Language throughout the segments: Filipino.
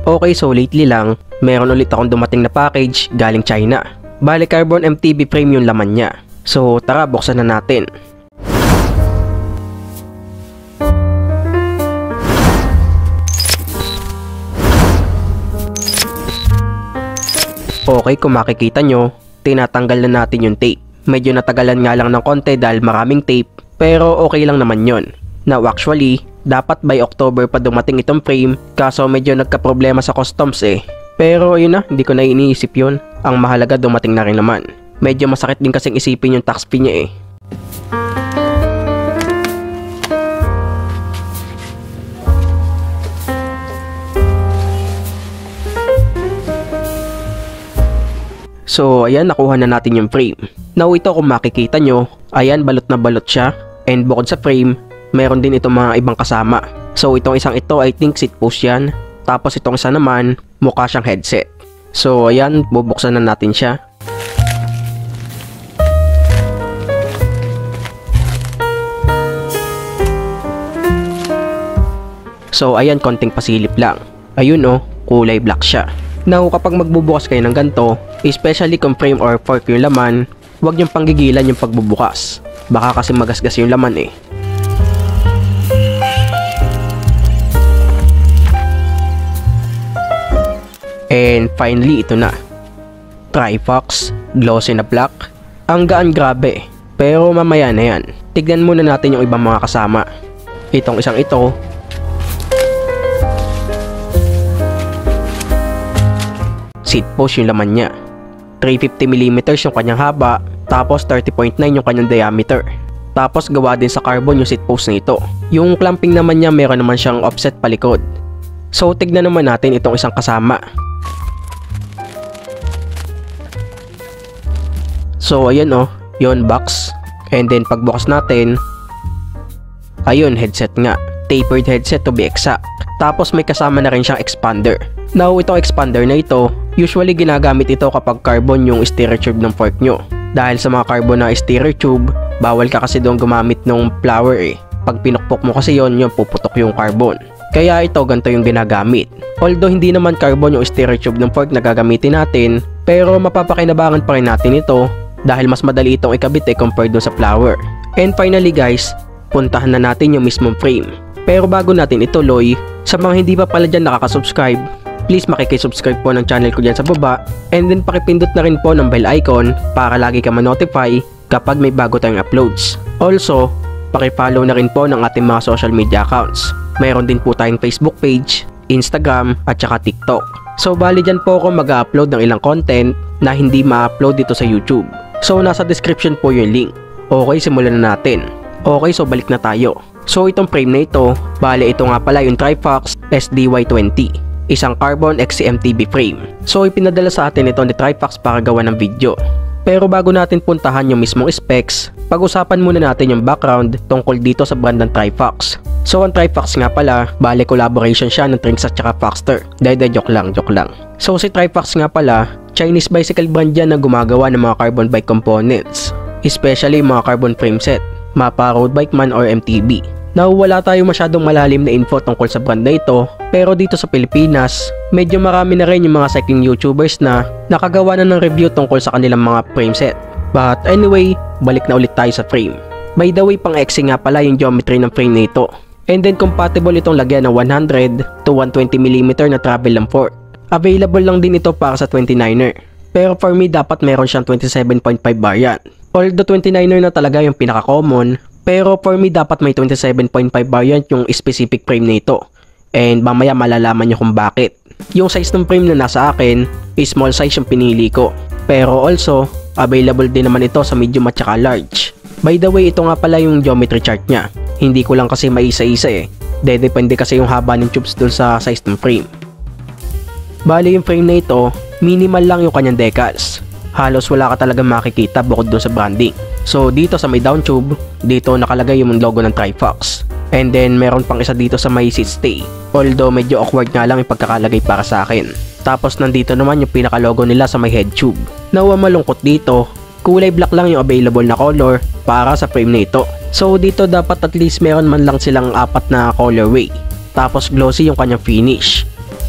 Okay, so lately lang, meron ulit akong dumating na package galing China. Bale carbon MTB frame yung laman niya. So tara, buksan na natin. Okay, kung makikita nyo, tinatanggal na natin yung tape. Medyo natagalan nga lang ng konti dahil maraming tape, pero okay lang naman yon. Now actually, dapat by October pa dumating itong frame, kaso medyo nagka-problema sa customs eh. Pero yun na, hindi ko na iniisip yun. Ang mahalaga dumating na rin naman. Medyo masakit din kasing isipin yung tax fee niya eh. So ayan, nakuha na natin yung frame. Now ito kung makikita nyo, ayan balot na balot siya. And bukod sa frame, meron din itong mga ibang kasama. So itong isang ito, I think seat post yan. Tapos itong isa naman, mukha siyang headset. So ayan, bubuksan na natin siya. So ayan, konting pasilip lang. Ayun oh, kulay black siya. Now kapag magbubukas kayo ng ganito, especially kung frame or fork yung laman, huwag niyong panggigilan yung pagbubukas. Baka kasi magasgas yung laman eh. And finally, ito na. Trifox, glossy na black. Ang gaan grabe. Pero mamaya na yan. Tignan muna natin yung ibang mga kasama. Itong isang ito. Seat post yung laman niya. 350mm yung kanyang haba. Tapos 30.9 yung kanyang diameter. Tapos gawa din sa carbon yung seat post na ito. Yung clamping naman niya meron naman siyang offset palikod. So tignan naman natin itong isang kasama. So ayan oh, yun box. And then pagbukas natin, ayun headset nga. Tapered headset to be exact. Tapos may kasama na rin siyang expander. Now itong expander na ito, usually ginagamit ito kapag carbon yung steerer tube ng fork nyo. Dahil sa mga carbon na steerer tube, bawal ka kasi doon gumamit ng flower eh. Pag pinukpok mo kasi yon, yung puputok yung carbon. Kaya ito, ganito yung ginagamit. Although hindi naman carbon yung steerer tube ng fork na gagamitin natin, pero mapapakinabangan pa rin natin ito dahil mas madali itong ikabit eh compared doon sa flower. And finally guys, puntahan na natin yung mismong frame. Pero bago natin ituloy, sa mga hindi pa pala dyan nakaka-subscribe, please makikisubscribe po ng channel ko dyan sa baba, and then pakipindot na rin po ng bell icon para lagi ka ma-notify kapag may bago tayong uploads. Also, pakifollow na rin po ng ating mga social media accounts. Mayroon din po tayong Facebook page, Instagram at saka TikTok. So bali dyan po ako mag-upload ng ilang content na hindi ma-upload dito sa YouTube. So nasa description po yung link. Okay, simulan na natin. Okay, so balik na tayo. So itong frame na ito, bale ito nga pala yung Trifox SDY20, isang carbon XCMTB frame. So ipinadala sa atin ito ni Trifox para gawa ng video. Pero bago natin puntahan yung mismong specs, pag-usapan muna natin yung background tungkol dito sa brand ng Trifox. So ang Trifox nga pala, bale collaboration siya ng Trinx at saka Foxter. Joke lang. So si Trifox nga pala, Chinese bicycle brand yan na gumagawa ng mga carbon bike components, especially mga carbon frame set, mapa road bike man or MTB. Now wala tayo masyadong malalim na info tungkol sa brand na ito, pero dito sa Pilipinas, medyo marami na rin yung mga cycling YouTubers na nakagawa na ng review tungkol sa kanilang mga frame set. But anyway, balik na ulit tayo sa frame. By the way, pang XC nga pala yung geometry ng frame na ito. And then compatible itong lagyan ng 100 to 120mm na travel lamp fork. Available lang din ito para sa 29er. Pero for me, dapat meron siyang 27.5 variant. Although 29er na talaga yung pinaka-common, pero for me dapat may 27.5 variant yung specific frame nito. And mamaya malalaman nyo kung bakit. Yung size ng frame na nasa akin, small size yung pinili ko. Pero also, available din naman ito sa medium at saka large. By the way, ito nga pala yung geometry chart niya. Hindi ko lang kasi maisa-isa eh. Depende kasi yung haba ng tubes dun sa size ng frame. Bali yung frame na ito, minimal lang yung kanyang decals. Halos wala ka talagang makikita bukod dun sa branding. So dito sa may down tube, dito nakalagay yung logo ng Trifox. And then meron pang isa dito sa may seat stay. Although medyo awkward nga lang yung pagkakalagay para sa akin. Tapos nandito naman yung pinaka-logo nila sa may head tube. Now malungkot dito, kulay black lang yung available na color para sa frame na ito. So dito dapat at least meron man lang silang 4 na colorway. Tapos glossy yung kanyang finish.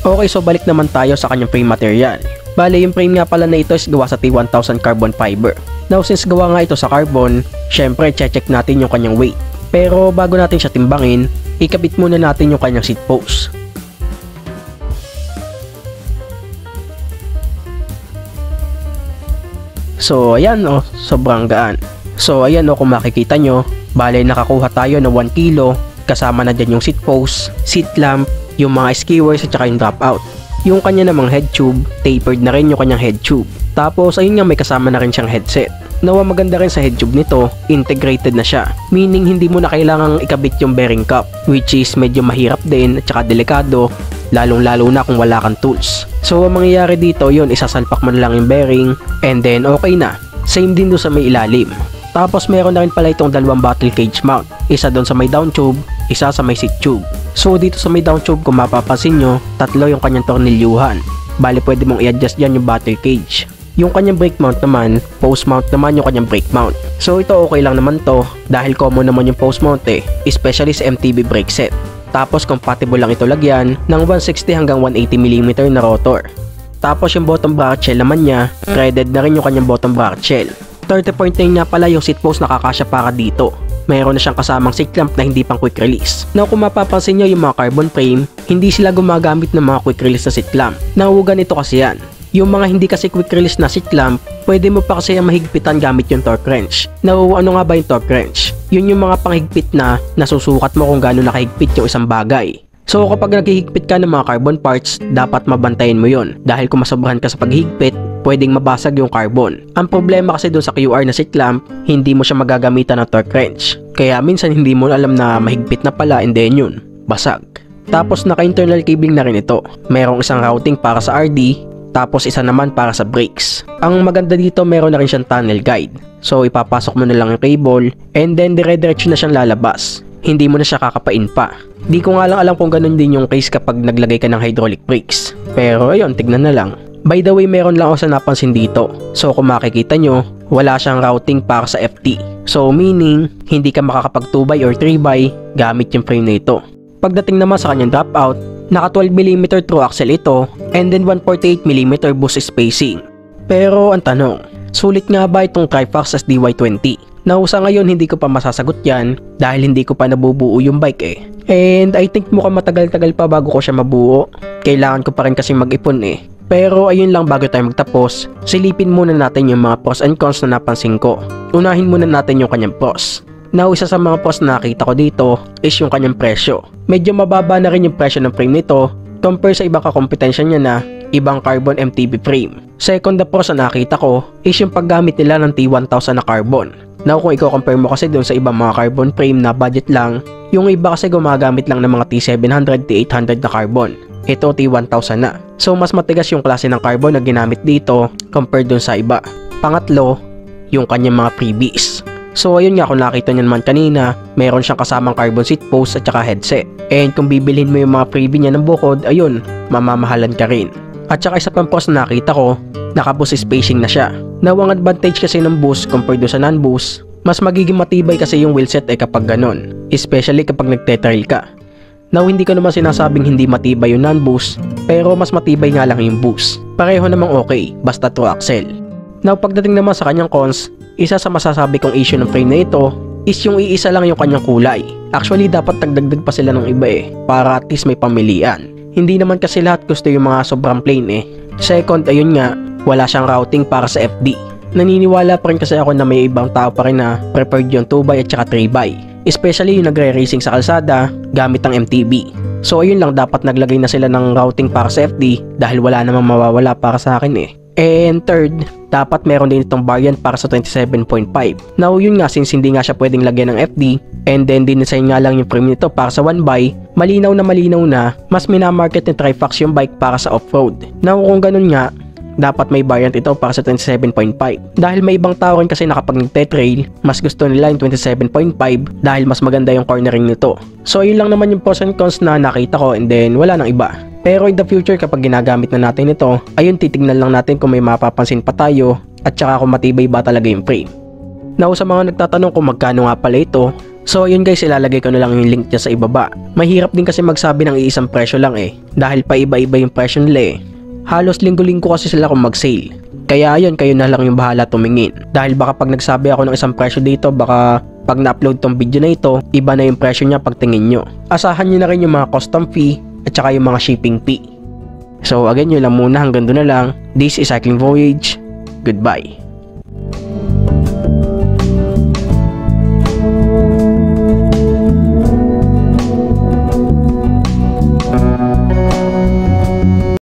Okay, so balik naman tayo sa kanyang frame material. Bale, yung frame nga pala na ito is gawa sa T1000 carbon fiber. Now, since gawa nga ito sa carbon, syempre check natin yung kanyang weight. Pero bago natin siya timbangin, ikabit muna natin yung kanyang seat post. So ayan sobrang gaan. So ayan kung makikita nyo, bale nakakuha tayo ng 1 kilo, kasama na dyan yung seat post, seat lamp, yung mga skewers at saka yung dropout. Yung kanya namang head tube, tapered na rin yung kanyang head tube. Tapos ayun nga, may kasama na rin siyang headset. Nawa maganda rin sa head tube nito, integrated na siya. Meaning hindi mo na kailangang ikabit yung bearing cup, which is medyo mahirap din at saka delikado, lalong-lalo na kung wala kang tools. So ang mangyayari dito, yun, isasalpak mo na lang yung bearing and then okay na. Same din doon sa may ilalim. Tapos meron na rin pala itong dalawang bottle cage mount. Isa doon sa may down tube, isa sa may seat tube. So dito sa may down tube, kung mapapansin nyo, tatlo yung kanyang tornilyuhan. Bali pwede mong i-adjust dyan yung bottle cage. Yung kanyang brake mount naman, post mount naman yung kanyang brake mount. So ito okay lang naman to dahil common naman yung post mount especially sa MTB brake set. Tapos compatible lang ito lagyan ng 160 hanggang 180mm na rotor. Tapos yung bottom bracket shell naman niya, threaded na rin yung kanyang bottom bracket shell. 30.9 nga pala yung seat post, nakakasya para dito. Mayroon na siyang kasamang seat clamp na hindi pang quick release. Now kung mapapansin nyo yung mga carbon frame, hindi sila gumagamit ng mga quick release na seat clamp. Nahuhugan ito kasi yan. Yung mga hindi kasi quick release na seat clamp, pwede mo pa kasi yung mahigpitan gamit yung torque wrench. Now ano nga ba yung torque wrench? Yun yung mga panghigpit na nasusukat mo kung gaano nakahigpit yung isang bagay. So kapag naghihigpit ka ng mga carbon parts, dapat mabantayin mo yon dahil kung masobrahan ka sa paghihigpit, pwedeng mabasag yung carbon. Ang problema kasi doon sa QR na seat clamp, hindi mo siya magagamitan ng torque wrench. Kaya minsan hindi mo alam na mahigpit na pala and then yun, basag. Tapos naka-internal cabling na rin ito. Mayroong isang routing para sa RD, tapos isa naman para sa brakes. Ang maganda dito, meron na rin siyang tunnel guide. So ipapasok mo na lang yung cable and then dire-diretso na siyang lalabas. Hindi mo na siya kakapain pa. Di ko nga lang alam kung ganun din yung case kapag naglagay ka ng hydraulic brakes. Pero ayun, tignan na lang. By the way, meron lang ako sa napansin dito. So kung makikita nyo, wala siyang routing para sa FT. So meaning, hindi ka makakapag 2x or 3x gamit yung frame na ito. Pagdating naman sa kanyang dropout, naka 12mm through axle ito and then 148mm boost spacing. Pero ang tanong, sulit nga ba itong Trifax SDY20? Now sa ngayon hindi ko pa masasagot yan dahil hindi ko pa nabubuo yung bike And I think mukhang matagal-tagal pa bago ko siya mabuo. Kailangan ko pa rin kasi mag-ipon Pero ayun lang, bago tayo magtapos, silipin muna natin yung mga pros and cons na napansin ko. Unahin muna natin yung kanyang pros. Now isa sa mga pros na nakita ko dito is yung kanyang presyo. Medyo mababa na rin yung presyo ng frame nito compare sa ibang kakompetensya niya na ibang carbon MTB frame. Second na pros na nakita ko is yung paggamit nila ng T1000 na carbon. Now kung i-compare mo kasi doon sa ibang mga carbon frame na budget lang, yung iba kasi gumagamit lang ng mga T700, T800 na carbon. Ito T1000 na. So mas matigas yung klase ng carbon na ginamit dito compared doon sa iba. Pangatlo, yung kanyang mga freebies. So ayun nga, kung nakita nyo naman kanina, meron siyang kasamang carbon seat post at saka headset. And kung bibilhin mo yung mga freebie niya ng bukod, ayun, mamamahalan ka rin. At saka isa pang post na nakita ko, naka-boost spacing na siya. Now ang advantage kasi ng boost compared do sa non-boost, mas magiging matibay kasi yung wheelset kapag ganon. Especially kapag nagte-trail ka. Now hindi ko naman sinasabing hindi matibay yung non-boost, pero mas matibay nga lang yung boost. Pareho namang okay, basta true axle. Now pagdating naman sa kanyang cons, isa sa masasabi kong issue ng frame na ito is yung iisa lang yung kanyang kulay. Actually dapat nagdagdag pa sila ng iba para at least may pamilian. Hindi naman kasi lahat gusto yung mga sobrang plain Second, ayun nga, wala siyang routing para sa FD. Naniniwala pa rin kasi ako na may ibang tao pa rin na preferred yung 2x at saka 3x. Especially yung nagre-racing sa kalsada gamit ang MTB. So ayun lang, dapat naglagay na sila ng routing para sa FD dahil wala namang mawawala para sa akin And third, dapat meron din itong variant para sa 27.5. Now yun nga, since hindi nga siya pwedeng lagyan ng FD and then dinesign nga lang yung frame nito para sa 1x, malinaw na mas minamarket ni Trifax yung bike para sa off-road. Now kung ganun nga, dapat may variant ito para sa 27.5. Dahil may ibang tao rin kasi na kapag nagte-trail, mas gusto nila yung 27.5 dahil mas maganda yung cornering nito. So yun lang naman yung pros and cons na nakita ko and then wala nang iba. Pero in the future kapag ginagamit na natin ito, ayun titignan lang natin kung may mapapansin pa tayo at saka kung matibay ba talaga yung frame. Now sa mga nagtatanong kung magkano nga pala ito, So ayun guys, ilalagay ko na lang yung link niya sa ibaba. Mahirap din kasi magsabi ng iisang presyo lang dahil paiba-iba yung presyo nila Halos linggo-linggo kasi sila kung mag-sale. Kaya ayun, kayo na lang yung bahala tumingin. Dahil baka pag nagsabi ako ng isang presyo dito, baka pag na-upload tong video na ito, iba na yung presyo niya pag tingin nyo. Asahan nyo na rin yung mga custom fee at saka yung mga shipping fee. So again, yun lang muna, hanggang doon na lang. This is Cycling Voyage. Goodbye.